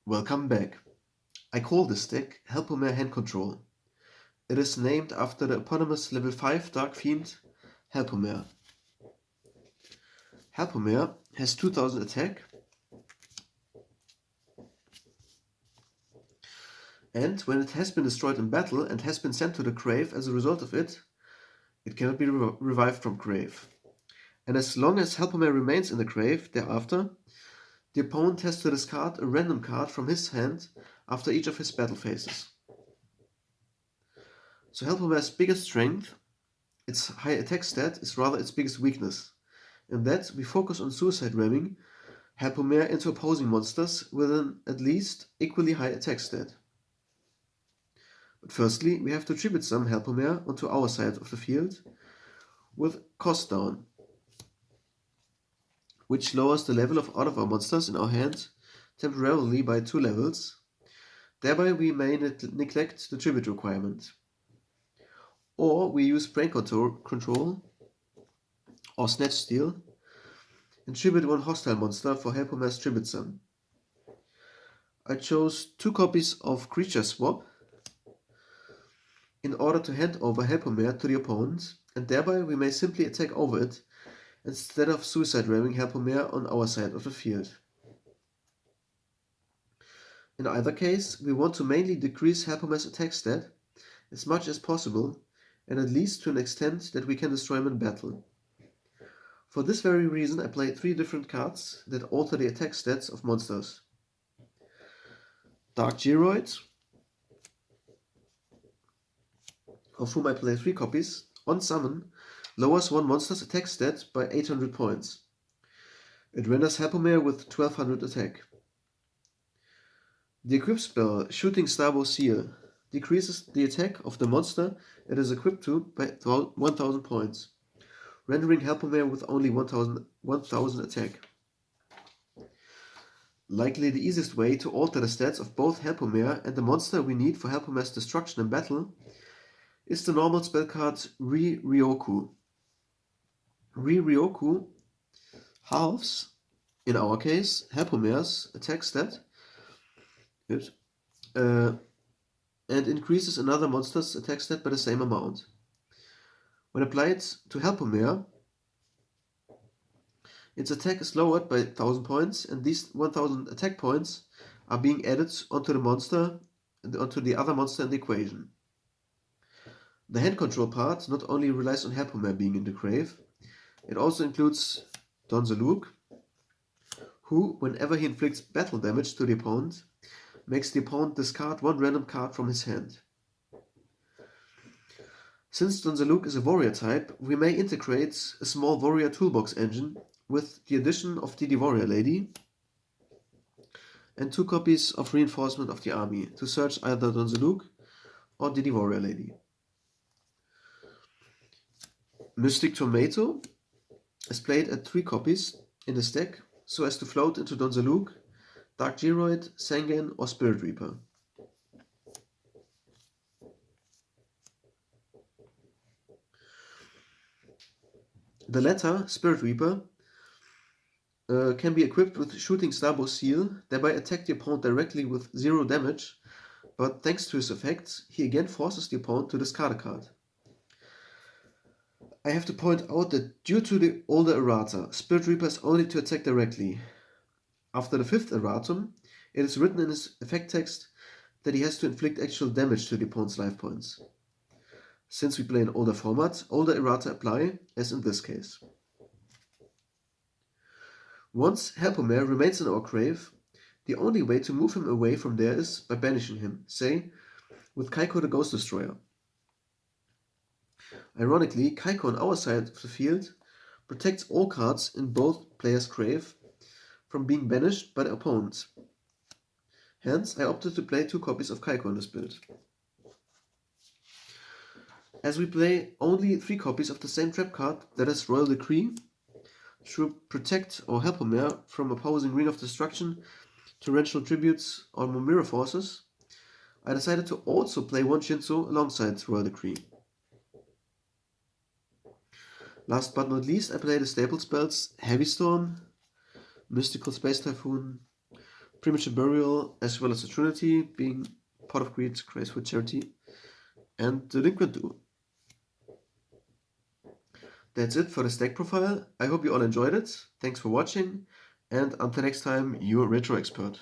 Welcome back. I call this deck Helpoemer Hand Control. It is named after the eponymous level 5 Dark Fiend, Helpoemer. Helpoemer has 2000 attack, and when it has been destroyed in battle and has been sent to the grave as a result of it, it cannot be revived from grave. And as long as Helpoemer remains in the grave thereafter, the opponent has to discard a random card from his hand after each of his battle phases. So Helpoemer's biggest strength, its high attack stat, is rather its biggest weakness. In that, we focus on suicide ramming Helpoemer into opposing monsters with an at least equally high attack stat. But firstly, we have to tribute some Helpoemer onto our side of the field with cost down, which lowers the level of all of our monsters in our hand temporarily by 2 levels. Thereby we may neglect the tribute requirement. Or we use brain control or Snatch Steal and tribute one hostile monster for Helpoemer's tribute sum. I chose 2 copies of Creature Swap in order to hand over Helpoemer to the opponent, and thereby we may simply attack over it instead of suicide ramming Helpoemer on our side of the field. In either case, we want to mainly decrease Helpoemer's attack stat as much as possible, and at least to an extent that we can destroy him in battle. For this very reason, I play 3 different cards that alter the attack stats of monsters. Dark Jeroid, of whom I play 3 copies, on summon, lowers one monster's attack stat by 800 points. It renders Helpoemer with 1200 attack. The equip spell Shooting Starbow Ceal decreases the attack of the monster it is equipped to by 1000 points, rendering Helpoemer with only 1000 attack. Likely the easiest way to alter the stats of both Helpoemer and the monster we need for Helpoemer's destruction in battle is the normal spell card Riryoku. Riryoku halves, in our case, Helpoemer's attack stat and increases another monster's attack stat by the same amount. When applied to Helpoemer, its attack is lowered by 1000 points, and these 1000 attack points are being added onto the other monster in the equation. The hand control part not only relies on Helpoemer being in the grave, it also includes Zaloog, who, whenever he inflicts battle damage to the opponent, makes the opponent discard one random card from his hand. Since Zaloog is a warrior type, we may integrate a small warrior toolbox engine with the addition of the Warrior Lady and 2 copies of Reinforcement of the Army to search either Zaloog or the Warrior Lady. Mystic Tomato is played at 3 copies in this deck so as to float into Zaloog, Dark Jeroid, Sangan or Spirit Reaper. The latter, Spirit Reaper, can be equipped with Shooting Starbow Ceal, thereby attack the opponent directly with 0 damage, but thanks to his effects, he again forces the opponent to discard a card. I have to point out that due to the older errata, Spirit Reaper is only to attack directly. After the 5th erratum, it is written in his effect text that he has to inflict actual damage to the opponent's life points. Since we play an older format, older errata apply, as in this case. Once Helpoemer remains in our grave, the only way to move him away from there is by banishing him, say, with Kycoo the Ghost Destroyer. Ironically, Kycoo on our side of the field protects all cards in both players' grave from being banished by the opponent. Hence, I opted to play 2 copies of Kycoo in this build. As we play only 3 copies of the same trap card, that is Royal Decree, to protect or Helpoemer from opposing Ring of Destruction, Torrential Tributes or Mirror Forces, I decided to also play 1 Jinzo alongside Royal Decree. Last but not least, I play the staple spells Heavy Storm, Mystical Space Typhoon, Premature Burial, as well as the Trinity, being Pot of Greed, Graceful Charity, and Delinquent Duo. That's it for the stack profile. I hope you all enjoyed it. Thanks for watching, and until next time, your Retro Expert.